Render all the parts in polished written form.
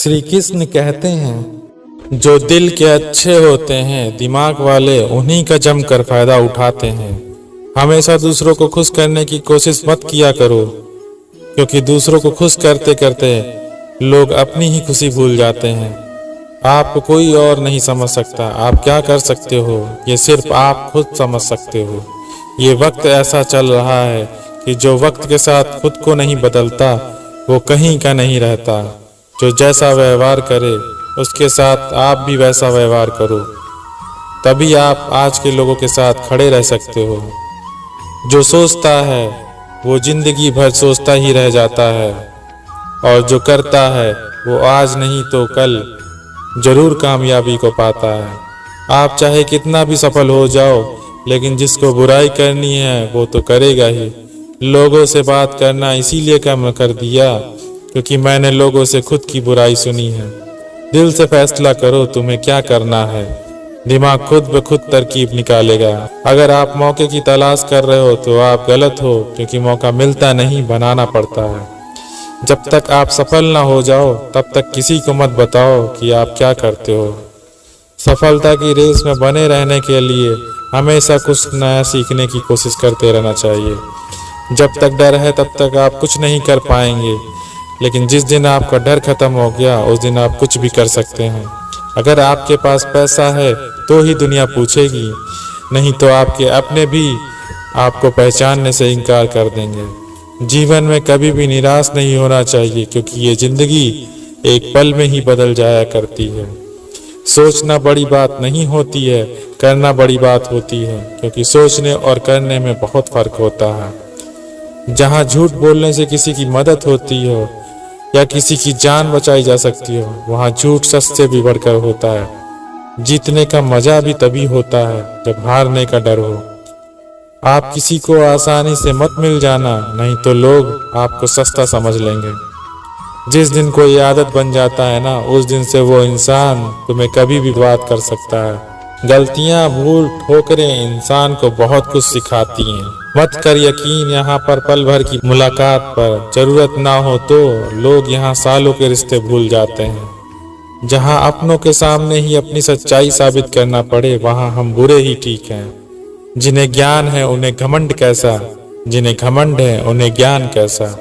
श्री कृष्ण कहते हैं, जो दिल के अच्छे होते हैं दिमाग वाले उन्हीं का जमकर फायदा उठाते हैं। हमेशा दूसरों को खुश करने की कोशिश मत किया करो, क्योंकि दूसरों को खुश करते करते लोग अपनी ही खुशी भूल जाते हैं। आपको कोई और नहीं समझ सकता। आप क्या कर सकते हो ये सिर्फ आप खुद समझ सकते हो। ये वक्त ऐसा चल रहा है कि जो वक्त के साथ खुद को नहीं बदलता वो कहीं का नहीं रहता। जो जैसा व्यवहार करे उसके साथ आप भी वैसा व्यवहार करो, तभी आप आज के लोगों के साथ खड़े रह सकते हो। जो सोचता है वो जिंदगी भर सोचता ही रह जाता है, और जो करता है वो आज नहीं तो कल जरूर कामयाबी को पाता है। आप चाहे कितना भी सफल हो जाओ, लेकिन जिसको बुराई करनी है वो तो करेगा ही। लोगों से बात करना इसीलिए कम कर दिया क्योंकि मैंने लोगों से खुद की बुराई सुनी है। दिल से फैसला करो तुम्हें क्या करना है, दिमाग खुद ब खुद तरकीब निकालेगा। अगर आप मौके की तलाश कर रहे हो तो आप गलत हो, क्योंकि मौका मिलता नहीं बनाना पड़ता है। जब तक आप सफल ना हो जाओ तब तक किसी को मत बताओ कि आप क्या करते हो। सफलता की रेस में बने रहने के लिए हमेशा कुछ नया सीखने की कोशिश करते रहना चाहिए। जब तक डर है तब तक आप कुछ नहीं कर पाएंगे, लेकिन जिस दिन आपका डर खत्म हो गया उस दिन आप कुछ भी कर सकते हैं। अगर आपके पास पैसा है तो ही दुनिया पूछेगी, नहीं तो आपके अपने भी आपको पहचानने से इनकार कर देंगे। जीवन में कभी भी निराश नहीं होना चाहिए, क्योंकि ये जिंदगी एक पल में ही बदल जाया करती है। सोचना बड़ी बात नहीं होती है, करना बड़ी बात होती है, क्योंकि सोचने और करने में बहुत फर्क होता है। जहाँ झूठ बोलने से किसी की मदद होती हो या किसी की जान बचाई जा सकती हो, वहाँ झूठ सच से भी बढ़कर होता है। जीतने का मजा भी तभी होता है जब हारने का डर हो। आप किसी को आसानी से मत मिल जाना, नहीं तो लोग आपको सस्ता समझ लेंगे। जिस दिन कोई आदत बन जाता है ना, उस दिन से वो इंसान तुम्हें कभी भी बात कर सकता है। गलतियां, भूल, ठोकरें इंसान को बहुत कुछ सिखाती हैं। मत कर यकीन यहाँ पर पल भर की मुलाकात पर, जरूरत ना हो तो लोग यहाँ सालों के रिश्ते भूल जाते हैं। जहाँ अपनों के सामने ही अपनी सच्चाई साबित करना पड़े वहाँ हम बुरे ही ठीक हैं। जिन्हें ज्ञान है उन्हें घमंड कैसा, जिन्हें घमंड है उन्हें ज्ञान कैसा।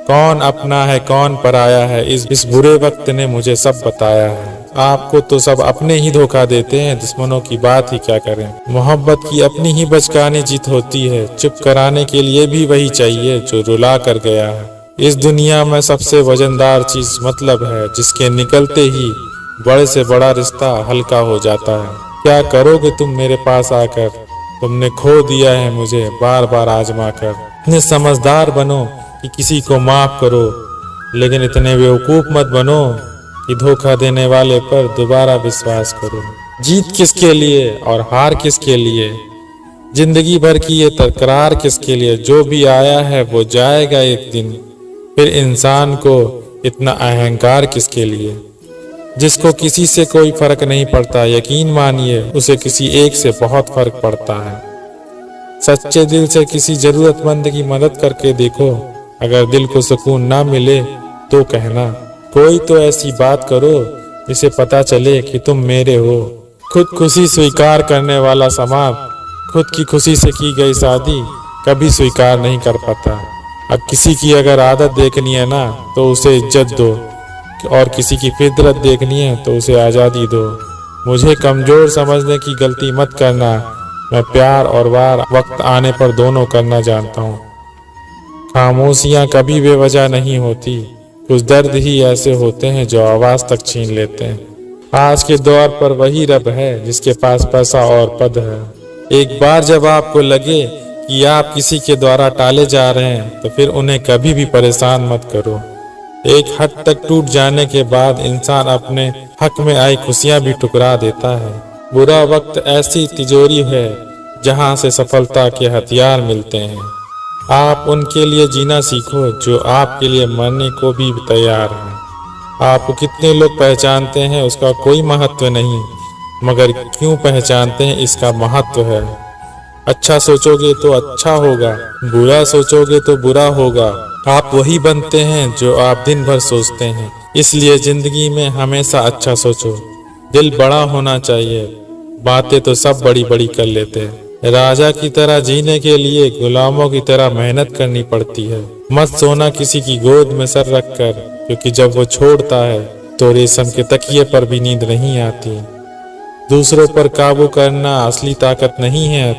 कौन अपना है कौन पराया है, इस बुरे वक्त ने मुझे सब बताया है। आपको तो सब अपने ही धोखा देते हैं, दुश्मनों की बात ही क्या करें। मोहब्बत की अपनी ही बचकानी जीत होती है, चुप कराने के लिए भी वही चाहिए जो रुला कर गया है। इस दुनिया में सबसे वजनदार चीज मतलब है, जिसके निकलते ही बड़े से बड़ा रिश्ता हल्का हो जाता है। क्या करोगे तुम मेरे पास आकर, तुमने खो दिया है मुझे बार बार आजमा कर। इतने समझदार बनो कि किसी को माफ करो, लेकिन इतने बेवकूफ मत बनो कि धोखा देने वाले पर दोबारा विश्वास करो। जीत किसके लिए और हार किसके लिए, जिंदगी भर की ये तकरार किसके लिए। जो भी आया है वो जाएगा एक दिन, फिर इंसान को इतना अहंकार किसके लिए। जिसको किसी से कोई फर्क नहीं पड़ता, यकीन मानिए उसे किसी एक से बहुत फर्क पड़ता है। सच्चे दिल से किसी जरूरतमंद की मदद करके देखो, अगर दिल को सुकून ना मिले तो कहना। कोई तो ऐसी बात करो जिसे पता चले कि तुम मेरे हो। खुद खुशी स्वीकार करने वाला समाज खुद की खुशी से की गई शादी कभी स्वीकार नहीं कर पाता। अब किसी की अगर आदत देखनी है ना तो उसे इज्जत दो, और किसी की फितरत देखनी है तो उसे आज़ादी दो। मुझे कमजोर समझने की गलती मत करना, मैं प्यार और वार वक्त आने पर दोनों करना जानता हूँ। खामोशियाँ कभी बेवजह नहीं होती, कुछ दर्द ही ऐसे होते हैं जो आवाज तक छीन लेते हैं। आज के दौर पर वही रब है जिसके पास पैसा और पद है। एक बार जब आपको लगे कि आप किसी के द्वारा टाले जा रहे हैं तो फिर उन्हें कभी भी परेशान मत करो। एक हद तक टूट जाने के बाद इंसान अपने हक में आई खुशियां भी ठुकरा देता है। बुरा वक्त ऐसी तिजोरी है जहां से सफलता के हथियार मिलते हैं। आप उनके लिए जीना सीखो जो आपके लिए मरने को भी तैयार हैं। आपको कितने लोग पहचानते हैं उसका कोई महत्व नहीं, मगर क्यों पहचानते हैं इसका महत्व है। अच्छा सोचोगे तो अच्छा होगा, बुरा सोचोगे तो बुरा होगा। आप वही बनते हैं जो आप दिन भर सोचते हैं। इसलिए जिंदगी में हमेशा अच्छा सोचो। दिल बड़ा होना चाहिए। बातें तो सब बड़ी बड़ी कर लेते हैं। राजा की तरह जीने के लिए गुलामों की तरह मेहनत करनी पड़ती है। मत सोना किसी की गोद में सर रखकर, क्योंकि जब वो छोड़ता है तो रेशम के तकिए पर भी नींद नहीं आती। दूसरों पर काबू करना असली ताकत नहीं है,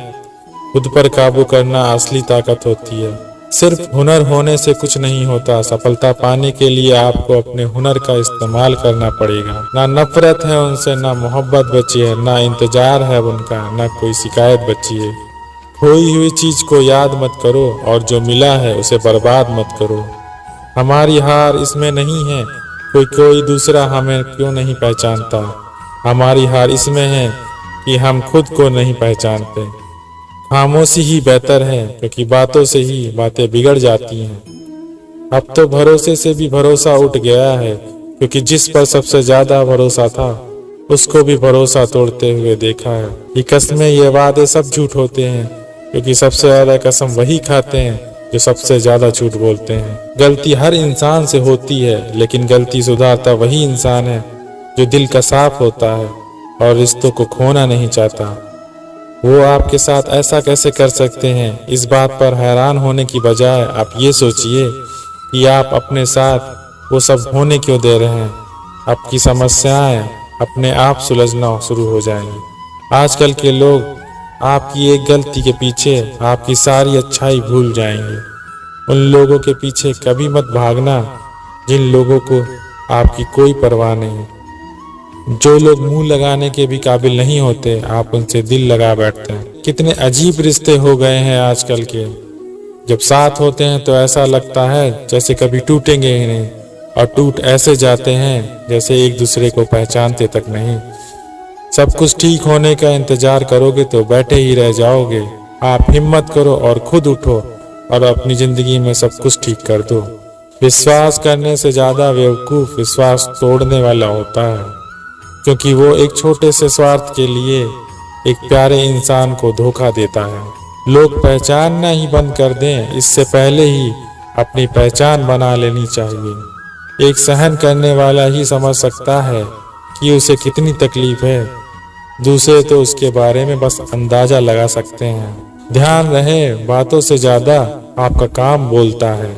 खुद पर काबू करना असली ताकत होती है। सिर्फ हुनर होने से कुछ नहीं होता। सफलता पाने के लिए आपको अपने हुनर का इस्तेमाल करना पड़ेगा। ना नफरत है उनसे, ना मोहब्बत बची है, ना इंतजार है उनका, ना कोई शिकायत बची है। खोई हुई चीज को याद मत करो और जो मिला है उसे बर्बाद मत करो। हमारी हार इसमें नहीं है कोई दूसरा हमें क्यों नहीं पहचानता। हमारी हार इसमें है कि हम खुद को नहीं पहचानते। खामोशी ही बेहतर है, क्योंकि बातों से ही बातें बिगड़ जाती हैं। अब तो भरोसे से भी भरोसा उठ गया है, क्योंकि जिस पर सबसे ज्यादा भरोसा था उसको भी भरोसा तोड़ते हुए देखा है। ये कस्में, ये वादे सब झूठ होते हैं, क्योंकि सबसे ज्यादा कसम वही खाते हैं जो सबसे ज्यादा झूठ बोलते हैं। गलती हर इंसान से होती है, लेकिन गलती सुधारता वही इंसान है जो दिल का साफ होता है और रिश्तों को खोना नहीं चाहता। वो आपके साथ ऐसा कैसे कर सकते हैं, इस बात पर हैरान होने की बजाय आप ये सोचिए कि आप अपने साथ वो सब होने क्यों दे रहे हैं। आपकी समस्याएं अपने आप सुलझना शुरू हो जाएंगी। आजकल के लोग आपकी एक गलती के पीछे आपकी सारी अच्छाई भूल जाएंगे। उन लोगों के पीछे कभी मत भागना जिन लोगों को आपकी कोई परवाह नहीं। जो लोग मुंह लगाने के भी काबिल नहीं होते, आप उनसे दिल लगा बैठते हैं। कितने अजीब रिश्ते हो गए हैं आजकल के। जब साथ होते हैं तो ऐसा लगता है जैसे कभी टूटेंगे ही नहीं, और टूट ऐसे जाते हैं जैसे एक दूसरे को पहचानते तक नहीं। सब कुछ ठीक होने का इंतजार करोगे तो बैठे ही रह जाओगे। आप हिम्मत करो और खुद उठो और अपनी जिंदगी में सब कुछ ठीक कर दो। विश्वास करने से ज्यादा बेवकूफ विश्वास तोड़ने वाला होता है, क्योंकि वो एक छोटे से स्वार्थ के लिए एक प्यारे इंसान को धोखा देता है। लोग पहचानना ही बंद कर दें, इससे पहले ही अपनी पहचान बना लेनी चाहिए। एक सहन करने वाला ही समझ सकता है कि उसे कितनी तकलीफ है। दूसरे तो उसके बारे में बस अंदाजा लगा सकते हैं। ध्यान रहे, बातों से ज्यादा आपका काम बोलता है।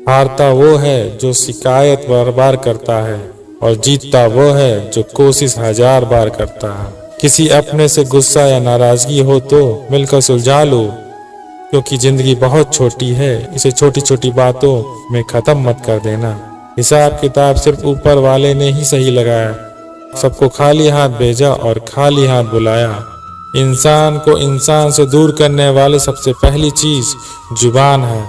हारता वो है जो शिकायत बार बार करता है, और जीतता वो है जो कोशिश 1000 बार करता है। किसी अपने से गुस्सा या नाराजगी हो तो मिलकर सुलझा लो, क्योंकि जिंदगी बहुत छोटी है। इसे छोटी छोटी बातों में खत्म मत कर देना। हिसाब किताब सिर्फ ऊपर वाले ने ही सही लगाया। सबको खाली हाथ भेजा और खाली हाथ बुलाया। इंसान को इंसान से दूर करने वाली सबसे पहली चीज जुबान है,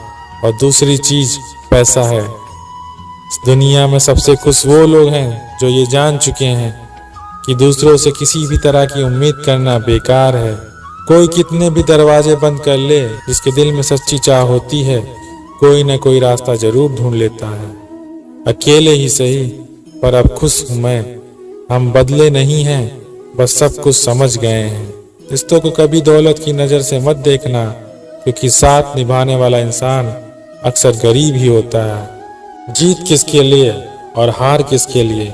और दूसरी चीज पैसा है। इस दुनिया में सबसे खुश वो लोग हैं जो ये जान चुके हैं कि दूसरों से किसी भी तरह की उम्मीद करना बेकार है। कोई कितने भी दरवाजे बंद कर ले, जिसके दिल में सच्ची चाह होती है, कोई न कोई रास्ता जरूर ढूंढ लेता है। अकेले ही सही, पर अब खुश हूं मैं। हम बदले नहीं हैं, बस सब कुछ समझ गए हैं। रिश्तों को कभी दौलत की नजर से मत देखना, क्योंकि साथ निभाने वाला इंसान अक्सर गरीब ही होता है। जीत किसके लिए और हार किसके लिए,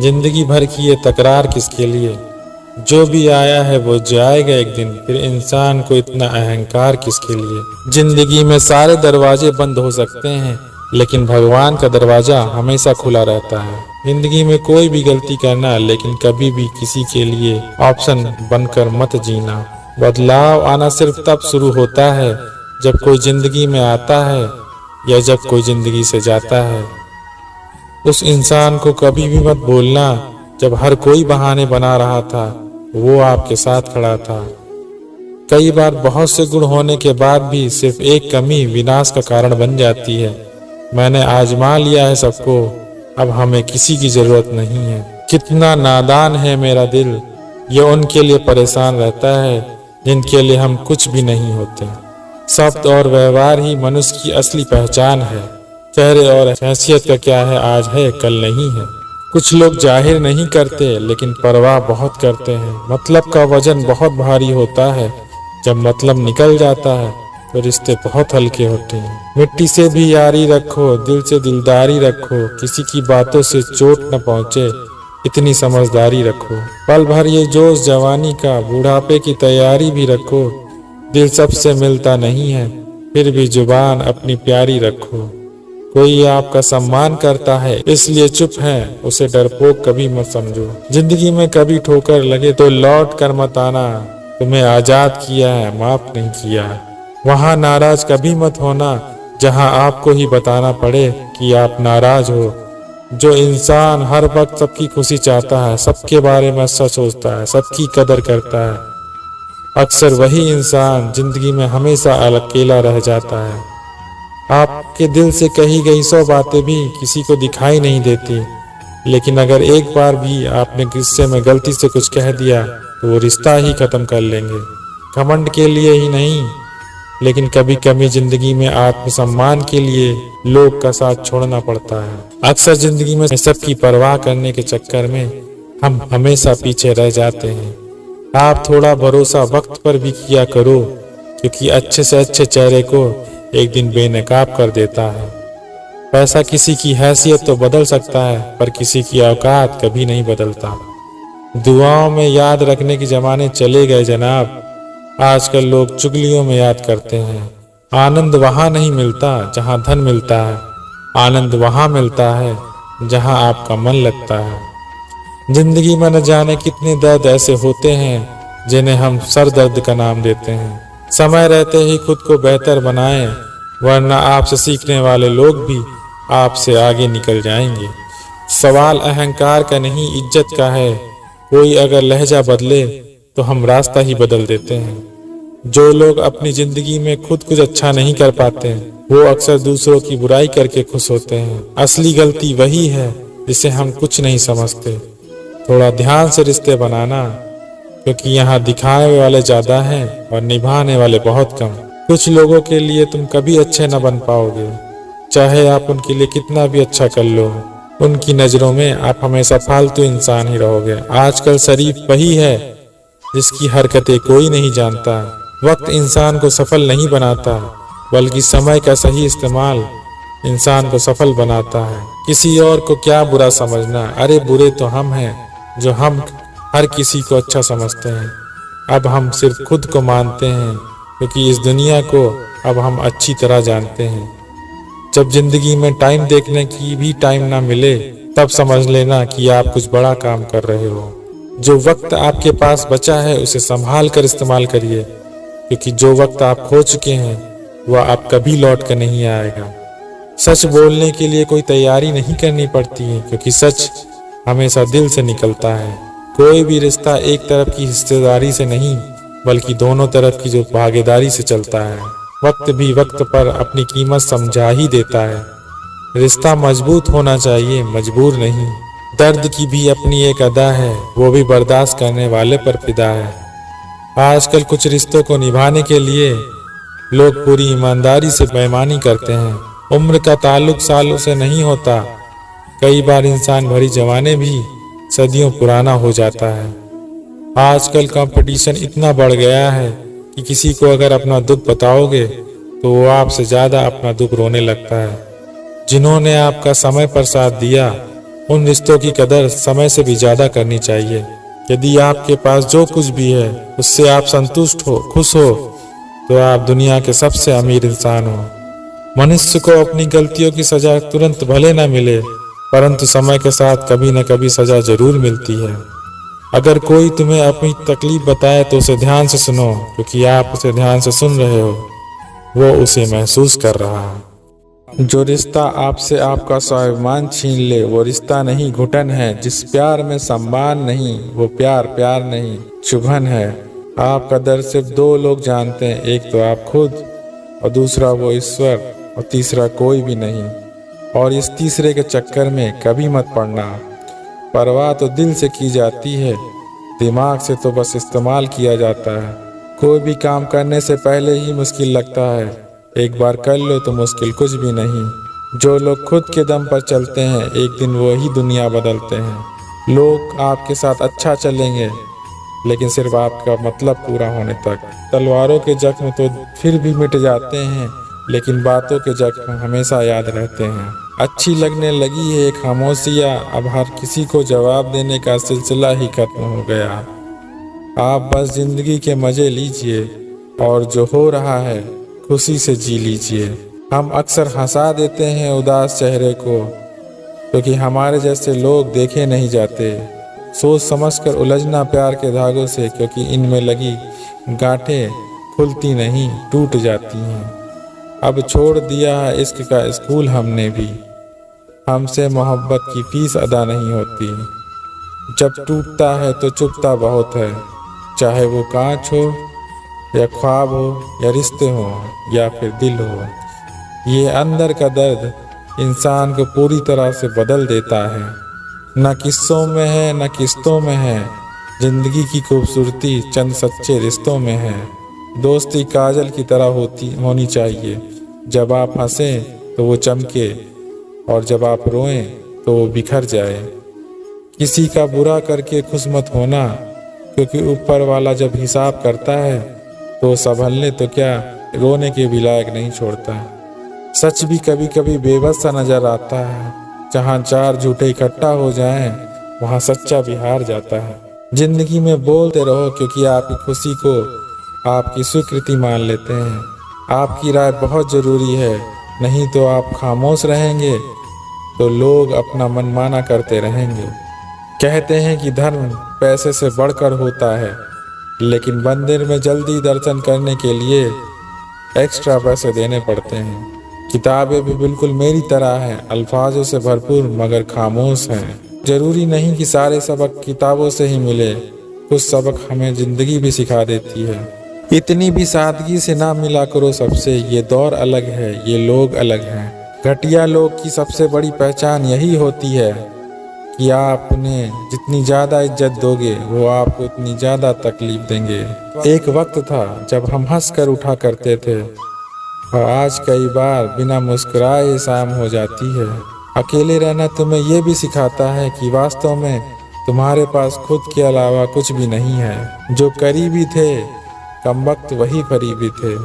जिंदगी भर की ये तकरार किसके लिए। जो भी आया है वो जाएगा एक दिन, फिर इंसान को इतना अहंकार किसके लिए। जिंदगी में सारे दरवाजे बंद हो सकते हैं, लेकिन भगवान का दरवाजा हमेशा खुला रहता है। जिंदगी में कोई भी गलती करना, लेकिन कभी भी किसी के लिए ऑप्शन बनकर मत जीना। बदलाव आना सिर्फ तब शुरू होता है जब कोई जिंदगी में आता है या जब कोई जिंदगी से जाता है। उस इंसान को कभी भी मत भूलना जब हर कोई बहाने बना रहा था, वो आपके साथ खड़ा था। कई बार बहुत से गुण होने के बाद भी सिर्फ एक कमी विनाश का कारण बन जाती है। मैंने आजमा लिया है सबको, अब हमें किसी की जरूरत नहीं है। कितना नादान है मेरा दिल, ये उनके लिए परेशान रहता है जिनके लिए हम कुछ भी नहीं होते। शब्द और व्यवहार ही मनुष्य की असली पहचान है। चेहरे और हैसियत का क्या है, आज है कल नहीं है। कुछ लोग जाहिर नहीं करते, लेकिन परवाह बहुत करते हैं। मतलब का वजन बहुत भारी होता है। जब मतलब निकल जाता है तो रिश्ते बहुत हल्के होते हैं। मिट्टी से भी यारी रखो, दिल से दिलदारी रखो, किसी की बातों से चोट न पहुँचे इतनी समझदारी रखो। पल भर ये जोश जवानी का, बुढ़ापे की तैयारी भी रखो। दिल सबसे मिलता नहीं है, फिर भी जुबान अपनी प्यारी रखो। कोई आपका सम्मान करता है इसलिए चुप है, उसे डरपोक कभी मत समझो। जिंदगी में कभी ठोकर लगे तो लौट कर मत आना, तुम्हें आजाद किया है, माफ नहीं किया। वहाँ नाराज कभी मत होना जहाँ आपको ही बताना पड़े कि आप नाराज हो। जो इंसान हर वक्त सबकी खुशी चाहता है, सबके बारे में अच्छा सोचता है, सबकी कदर करता है, अक्सर वही इंसान जिंदगी में हमेशा अकेला रह जाता है। आपके दिल से कही गई 100 बातें भी किसी को दिखाई नहीं देती, लेकिन अगर एक बार भी आपने गुस्से में गलती से कुछ कह दिया तो वो रिश्ता ही खत्म कर लेंगे। घमंड के लिए ही नहीं, लेकिन कभी कभी जिंदगी में आत्मसम्मान के लिए लोग का साथ छोड़ना पड़ता है। अक्सर जिंदगी में सबकी परवाह करने के चक्कर में हम हमेशा पीछे रह जाते हैं। आप थोड़ा भरोसा वक्त पर भी किया करो, क्योंकि अच्छे से अच्छे चेहरे को एक दिन बेनकाब कर देता है। पैसा किसी की हैसियत तो बदल सकता है, पर किसी की औकात कभी नहीं बदलता। दुआओं में याद रखने के जमाने चले गए जनाब, आजकल लोग चुगलियों में याद करते हैं। आनंद वहाँ नहीं मिलता जहाँ धन मिलता है, आनंद वहाँ मिलता है जहाँ आपका मन लगता है। जिंदगी में न जाने कितने दर्द ऐसे होते हैं जिन्हें हम सर दर्द का नाम देते हैं। समय रहते ही खुद को बेहतर बनाएं, वरना आपसे सीखने वाले लोग भी आपसे आगे निकल जाएंगे। सवाल अहंकार का नहीं, इज्जत का है। कोई अगर लहजा बदले तो हम रास्ता ही बदल देते हैं। जो लोग अपनी जिंदगी में खुद कुछ अच्छा नहीं कर पाते, वो अक्सर दूसरों की बुराई करके खुश होते हैं। असली गलती वही है जिसे हम कुछ नहीं समझते। थोड़ा ध्यान से रिश्ते बनाना, क्योंकि यहाँ दिखाने वाले ज्यादा हैं और निभाने वाले बहुत कम। कुछ लोगों के लिए तुम कभी अच्छे न बन पाओगे, चाहे आप उनके लिए कितना भी अच्छा कर लो। उनकी नजरों में आप हमेशा फालतू इंसान ही रहोगे। आजकल शरीफ वही है जिसकी हरकतें कोई नहीं जानता। वक्त इंसान को सफल नहीं बनाता, बल्कि समय का सही इस्तेमाल इंसान को सफल बनाता है। किसी और को क्या बुरा समझना, अरे बुरे तो हम हैं जो हम हर किसी को अच्छा समझते हैं। अब हम सिर्फ खुद को मानते हैं, क्योंकि इस दुनिया को अब हम अच्छी तरह जानते हैं। जब जिंदगी में टाइम देखने की भी टाइम ना मिले, तब समझ लेना कि आप कुछ बड़ा काम कर रहे हो। जो वक्त आपके पास बचा है उसे संभाल कर इस्तेमाल करिए, क्योंकि जो वक्त आप खो चुके हैं वह आप कभी लौट कर नहीं आएगा। सच बोलने के लिए कोई तैयारी नहीं करनी पड़ती है, क्योंकि सच हमेशा दिल से निकलता है। कोई भी रिश्ता एक तरफ की हिस्सेदारी से नहीं, बल्कि दोनों तरफ की जो भागीदारी से चलता है। वक्त भी वक्त पर अपनी कीमत समझा ही देता है। रिश्ता मजबूत होना चाहिए, मजबूर नहीं। दर्द की भी अपनी एक अदा है, वो भी बर्दाश्त करने वाले पर फिदा है। आजकल कुछ रिश्तों को निभाने के लिए लोग पूरी ईमानदारी से बेईमानी करते हैं। उम्र का ताल्लुक सालों से नहीं होता। कई बार इंसान भरी जवानी भी सदियों पुराना हो जाता है। आजकल कंपटीशन इतना बढ़ गया है कि किसी को अगर अपना दुख बताओगे तो वो आपसे ज्यादा अपना दुख रोने लगता है। जिन्होंने आपका समय पर साथ दिया, उन रिश्तों की कदर समय से भी ज्यादा करनी चाहिए। यदि आपके पास जो कुछ भी है उससे आप संतुष्ट हो, खुश हो, तो आप दुनिया के सबसे अमीर इंसान हो। मनुष्य को अपनी गलतियों की सजा तुरंत भले न मिले, परंतु समय के साथ कभी न कभी सजा जरूर मिलती है। अगर कोई तुम्हें अपनी तकलीफ बताए तो उसे ध्यान से सुनो, क्योंकि आप उसे ध्यान से सुन रहे हो, वो उसे महसूस कर रहा है। जो रिश्ता आपसे आपका स्वाभिमान छीन ले वो रिश्ता नहीं, घुटन है। जिस प्यार में सम्मान नहीं वो प्यार प्यार नहीं, चुभन है। आपका दर्द सिर्फ 2 लोग जानते हैं, एक तो आप खुद और दूसरा वो ईश्वर, और तीसरा कोई भी नहीं। और इस तीसरे के चक्कर में कभी मत पड़ना। परवाह तो दिल से की जाती है, दिमाग से तो बस इस्तेमाल किया जाता है। कोई भी काम करने से पहले ही मुश्किल लगता है, एक बार कर लो तो मुश्किल कुछ भी नहीं। जो लोग खुद के दम पर चलते हैं एक दिन वो ही दुनिया बदलते हैं। लोग आपके साथ अच्छा चलेंगे लेकिन सिर्फ आपका मतलब पूरा होने तक। तलवारों के जख्म तो फिर भी मिट जाते हैं, लेकिन बातों के जख्म हमेशा याद रहते हैं। अच्छी लगने लगी है खामोशियाँ, अब हर किसी को जवाब देने का सिलसिला ही खत्म हो गया। आप बस जिंदगी के मजे लीजिए और जो हो रहा है खुशी से जी लीजिए। हम अक्सर हंसा देते हैं उदास चेहरे को, क्योंकि हमारे जैसे लोग देखे नहीं जाते। सोच समझकर उलझना प्यार के धागों से, क्योंकि इनमें लगी गांठें खुलती नहीं टूट जाती हैं। अब छोड़ दिया है इश्क का स्कूल हमने भी, हमसे मोहब्बत की फीस अदा नहीं होती। जब टूटता है तो चुभता बहुत है, चाहे वो कांच हो या ख्वाब हो या रिश्ते हो या फिर दिल हो। ये अंदर का दर्द इंसान को पूरी तरह से बदल देता है। न किस्सों में है न किस्तों में है, जिंदगी की खूबसूरती चंद सच्चे रिश्तों में है। दोस्ती काजल की तरह होनी चाहिए, जब आप हंसें तो वो चमके और जब आप रोएं तो वो बिखर जाए। किसी का बुरा करके खुश मत होना, क्योंकि ऊपर वाला जब हिसाब करता है तो संभलने तो क्या रोने के भी लायक नहीं छोड़ता। सच भी कभी कभी बेबस सा नजर आता है, जहाँ चार झूठे इकट्ठा हो जाएं वहाँ सच्चा भी हार जाता है। जिंदगी में बोलते रहो, क्योंकि आपकी खुशी को आपकी स्वीकृति मान लेते हैं। आपकी राय बहुत जरूरी है, नहीं तो आप खामोश रहेंगे तो लोग अपना मनमाना करते रहेंगे। कहते हैं कि धर्म पैसे से बढ़कर होता है, लेकिन मंदिर में जल्दी दर्शन करने के लिए एक्स्ट्रा पैसे देने पड़ते हैं। किताबें भी बिल्कुल मेरी तरह हैं, अल्फाजों से भरपूर मगर खामोश हैं। जरूरी नहीं कि सारे सबक किताबों से ही मिले, कुछ सबक हमें जिंदगी भी सिखा देती है। इतनी भी सादगी से ना मिला करो सबसे, ये दौर अलग है, ये लोग अलग हैं। घटिया लोग की सबसे बड़ी पहचान यही होती है कि आप उन्हें जितनी ज़्यादा इज्जत दोगे वो आपको उतनी ज़्यादा तकलीफ देंगे। एक वक्त था जब हम हंस कर उठा करते थे, और आज कई बार बिना मुस्कुराए शाम हो जाती है। अकेले रहना तुम्हें ये भी सिखाता है कि वास्तव में तुम्हारे पास खुद के अलावा कुछ भी नहीं है। जो करीबी थे कमबख्त वही करीबी थे।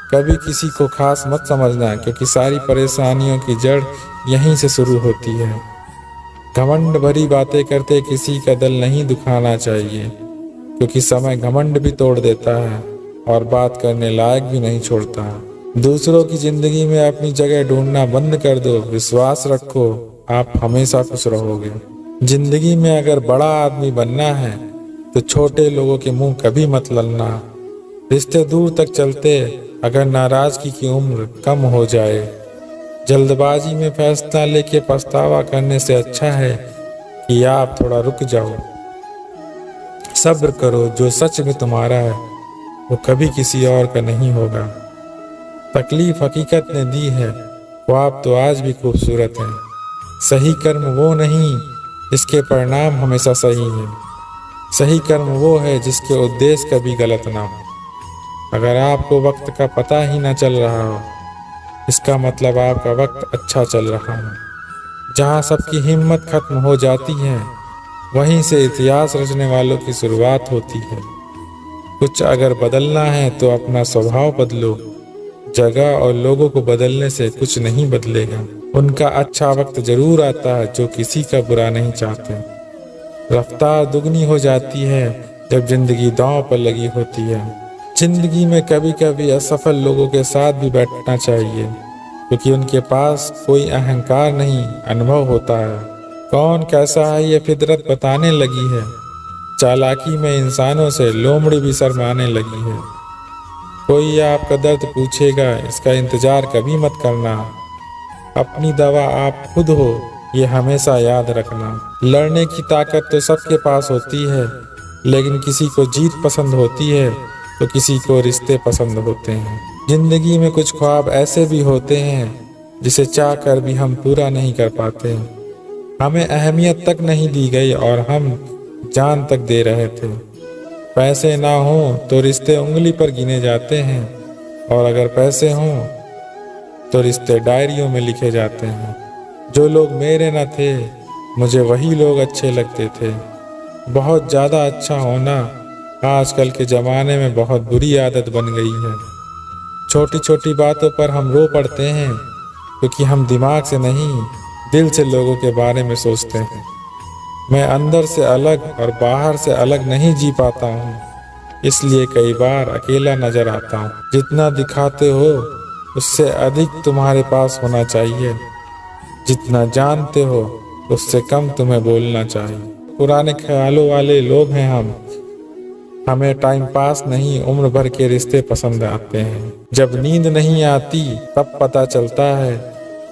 कभी किसी को खास मत समझना, क्योंकि सारी परेशानियों की जड़ यहीं से शुरू होती है। घमंड भरी बातें करते किसी का दिल नहीं दुखाना चाहिए, क्योंकि समय घमंड भी तोड़ देता है और बात करने लायक भी नहीं छोड़ता। दूसरों की जिंदगी में अपनी जगह ढूंढना बंद कर दो, विश्वास रखो आप हमेशा खुश रहोगे। जिंदगी में अगर बड़ा आदमी बनना है तो छोटे लोगों के मुंह कभी मत ललना। रिश्ते दूर तक चलते अगर नाराजगी की उम्र कम हो जाए। जल्दबाजी में फैसला लेके पछतावा करने से अच्छा है कि आप थोड़ा रुक जाओ। सब्र करो, जो सच में तुम्हारा है वो कभी किसी और का नहीं होगा। तकलीफ हकीकत ने दी है, ख्वाब तो आज भी खूबसूरत है। सही कर्म वो नहीं जिसके परिणाम हमेशा सही है, सही कर्म वो है जिसके उद्देश्य कभी गलत ना हो। अगर आपको वक्त का पता ही ना चल रहा हो, इसका मतलब आपका वक्त अच्छा चल रहा है। जहाँ सबकी हिम्मत खत्म हो जाती है, वहीं से इतिहास रचने वालों की शुरुआत होती है। कुछ अगर बदलना है तो अपना स्वभाव बदलो, जगह और लोगों को बदलने से कुछ नहीं बदलेगा। उनका अच्छा वक्त जरूर आता है जो किसी का बुरा नहीं चाहते। रफ्तार दुगनी हो जाती है जब जिंदगी दांव पर लगी होती है। जिंदगी में कभी कभी असफल लोगों के साथ भी बैठना चाहिए, क्योंकि उनके पास कोई अहंकार नहीं, अनुभव होता है। कौन कैसा है ये फितरत बताने लगी है। चालाकी में इंसानों से लोमड़ी भी शर्माने लगी है। कोई आपका दर्द पूछेगा, इसका इंतजार कभी मत करना। अपनी दवा आप खुद हो, ये हमेशा याद रखना। लड़ने की ताकत तो सबके पास होती है, लेकिन किसी को जीत पसंद होती है तो किसी को रिश्ते पसंद होते हैं। जिंदगी में कुछ ख्वाब ऐसे भी होते हैं जिसे चाह कर भी हम पूरा नहीं कर पाते। हमें अहमियत तक नहीं दी गई और हम जान तक दे रहे थे। पैसे ना हो तो रिश्ते उंगली पर गिने जाते हैं, और अगर पैसे हों तो रिश्ते डायरियों में लिखे जाते हैं। जो लोग मेरे न थे, मुझे वही लोग अच्छे लगते थे। बहुत ज़्यादा अच्छा होना आजकल के ज़माने में बहुत बुरी आदत बन गई है। छोटी छोटी बातों पर हम रो पड़ते हैं क्योंकि हम दिमाग से नहीं दिल से लोगों के बारे में सोचते हैं। मैं अंदर से अलग और बाहर से अलग नहीं जी पाता हूँ, इसलिए कई बार अकेला नजर आता हूँ। जितना दिखाते हो उससे अधिक तुम्हारे पास होना चाहिए। जितना जानते हो उससे कम तुम्हें बोलना चाहिए। पुराने ख्यालों वाले लोग हैं हम। हमें टाइम पास नहीं उम्र भर के रिश्ते पसंद आते हैं। जब नींद नहीं आती तब पता चलता है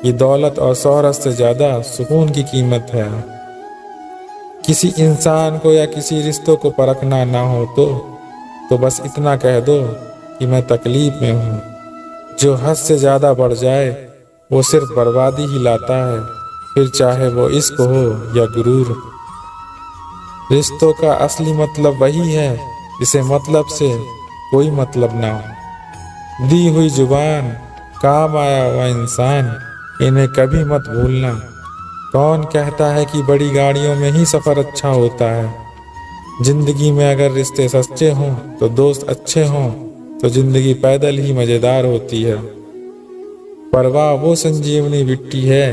कि दौलत और शोहरत से ज्यादा सुकून की कीमत है। किसी इंसान को या किसी रिश्तों को परखना ना हो तो बस इतना कह दो कि मैं तकलीफ में हूँ। जो हद से ज्यादा बढ़ जाए वो सिर्फ बर्बादी ही लाता है, फिर चाहे वो इश्क हो या गुरूर। रिश्तों का असली मतलब वही है जिसे मतलब से कोई मतलब ना हो। दी हुई जुबान, काम आया हुआ इंसान, इन्हें कभी मत भूलना। कौन कहता है कि बड़ी गाड़ियों में ही सफर अच्छा होता है। जिंदगी में अगर रिश्ते सच्चे हों तो दोस्त अच्छे हों तो जिंदगी पैदल ही मजेदार होती है। परवाह वो संजीवनी मिट्टी है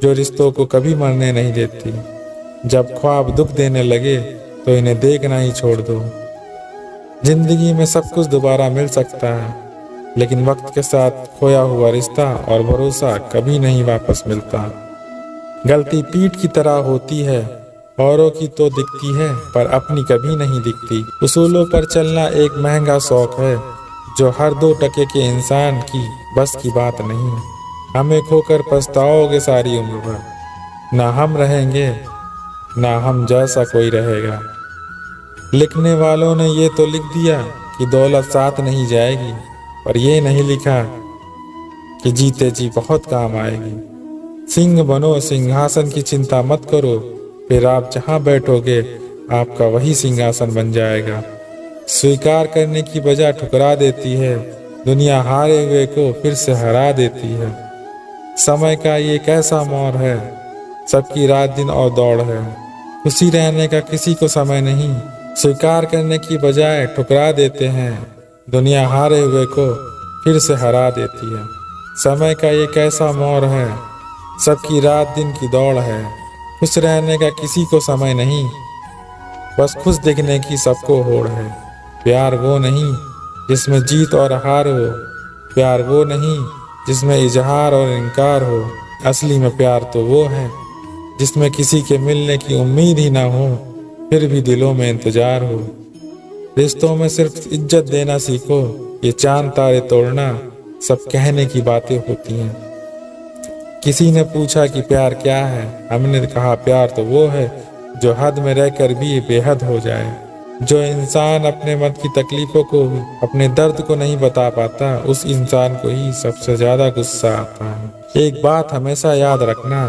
जो रिश्तों को कभी मरने नहीं देती। जब ख्वाब दुख देने लगे तो इन्हें देखना ही छोड़ दो। जिंदगी में सब कुछ दोबारा मिल सकता है, लेकिन वक्त के साथ खोया हुआ रिश्ता और भरोसा कभी नहीं वापस मिलता। गलती पीठ की तरह होती है, औरों की तो दिखती है पर अपनी कभी नहीं दिखती। उसूलों पर चलना एक महंगा शौक है जो हर 2 टके के इंसान की बस की बात नहीं। हमें खोकर पछताओगे सारी उम्र भर। ना हम रहेंगे ना हम जैसा कोई रहेगा। लिखने वालों ने ये तो लिख दिया कि दौलत साथ नहीं जाएगी, पर ये नहीं लिखा कि जीते जी बहुत काम आएगी। सिंह बनो, सिंहासन की चिंता मत करो, फिर आप जहां बैठोगे आपका वही सिंहासन बन जाएगा। स्वीकार करने की बजाय ठुकरा देती है, दुनिया हारे हुए को फिर से हरा देती है। समय का ये कैसा मोड़ है, सबकी रात दिन और दौड़ है। खुशी रहने का किसी को समय नहीं, स्वीकार करने की बजाय ठुकरा देते हैं, दुनिया हारे हुए को फिर से हरा देती है। समय का ये कैसा मोड़ है, सबकी रात दिन की दौड़ है। खुश रहने का किसी को समय नहीं, बस खुश दिखने की सबको होड़ है। प्यार वो नहीं जिसमें जीत और हार हो, प्यार वो नहीं जिसमें इजहार और इनकार हो। असली में प्यार तो वो है जिसमें किसी के मिलने की उम्मीद ही ना हो, फिर भी दिलों में इंतजार हो। रिश्तों में सिर्फ इज्जत देना सीखो, ये चांद तारे तोड़ना सब कहने की बातें होती हैं। किसी ने पूछा कि प्यार क्या है, हमने कहा प्यार तो वो है जो हद में रहकर भी बेहद हो जाए। जो इंसान अपने मन की तकलीफों को, अपने दर्द को नहीं बता पाता, उस इंसान को ही सबसे ज्यादा गुस्सा आता है। एक बात हमेशा याद रखना,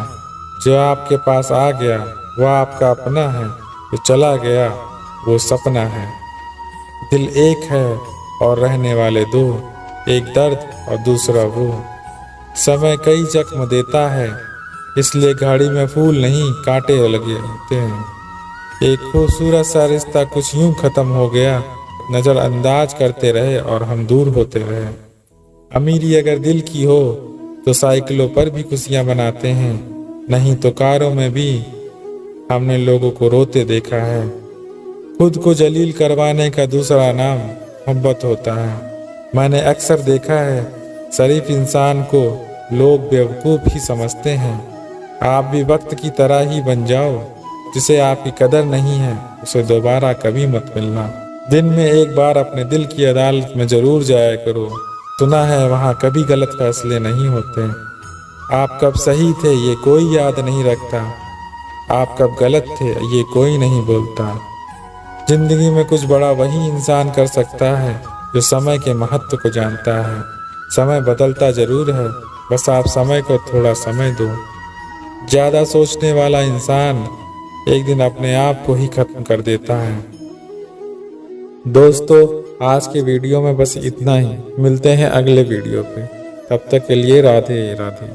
जो आपके पास आ गया वह आपका अपना है, जो चला गया वो सपना है। दिल एक है और रहने वाले 2, एक दर्द और दूसरा वो। समय कई जख्म देता है, इसलिए घड़ी में फूल नहीं कांटे लगे होते हैं। एक खूबसूरत सा रिश्ता कुछ यूं खत्म हो गया, नजरअंदाज करते रहे और हम दूर होते रहे। अमीरी अगर दिल की हो तो साइकिलों पर भी खुशियां मनाते हैं, नहीं तो कारों में भी हमने लोगों को रोते देखा है। खुद को जलील करवाने का दूसरा नाम मोहब्बत होता है। मैंने अक्सर देखा है शरीफ इंसान को लोग बेवकूफ़ ही समझते हैं। आप भी वक्त की तरह ही बन जाओ, जिसे आपकी कदर नहीं है उसे दोबारा कभी मत मिलना। दिन में एक बार अपने दिल की अदालत में जरूर जाया करो, सुना है वहाँ कभी गलत फैसले नहीं होते। आप कब सही थे ये कोई याद नहीं रखता, आप कब गलत थे ये कोई नहीं बोलता। जिंदगी में कुछ बड़ा वही इंसान कर सकता है जो समय के महत्व को जानता है। समय बदलता जरूर है, बस आप समय को थोड़ा समय दो। ज्यादा सोचने वाला इंसान एक दिन अपने आप को ही खत्म कर देता है। दोस्तों, आज के वीडियो में बस इतना ही। मिलते हैं अगले वीडियो पे, तब तक के लिए राधे राधे।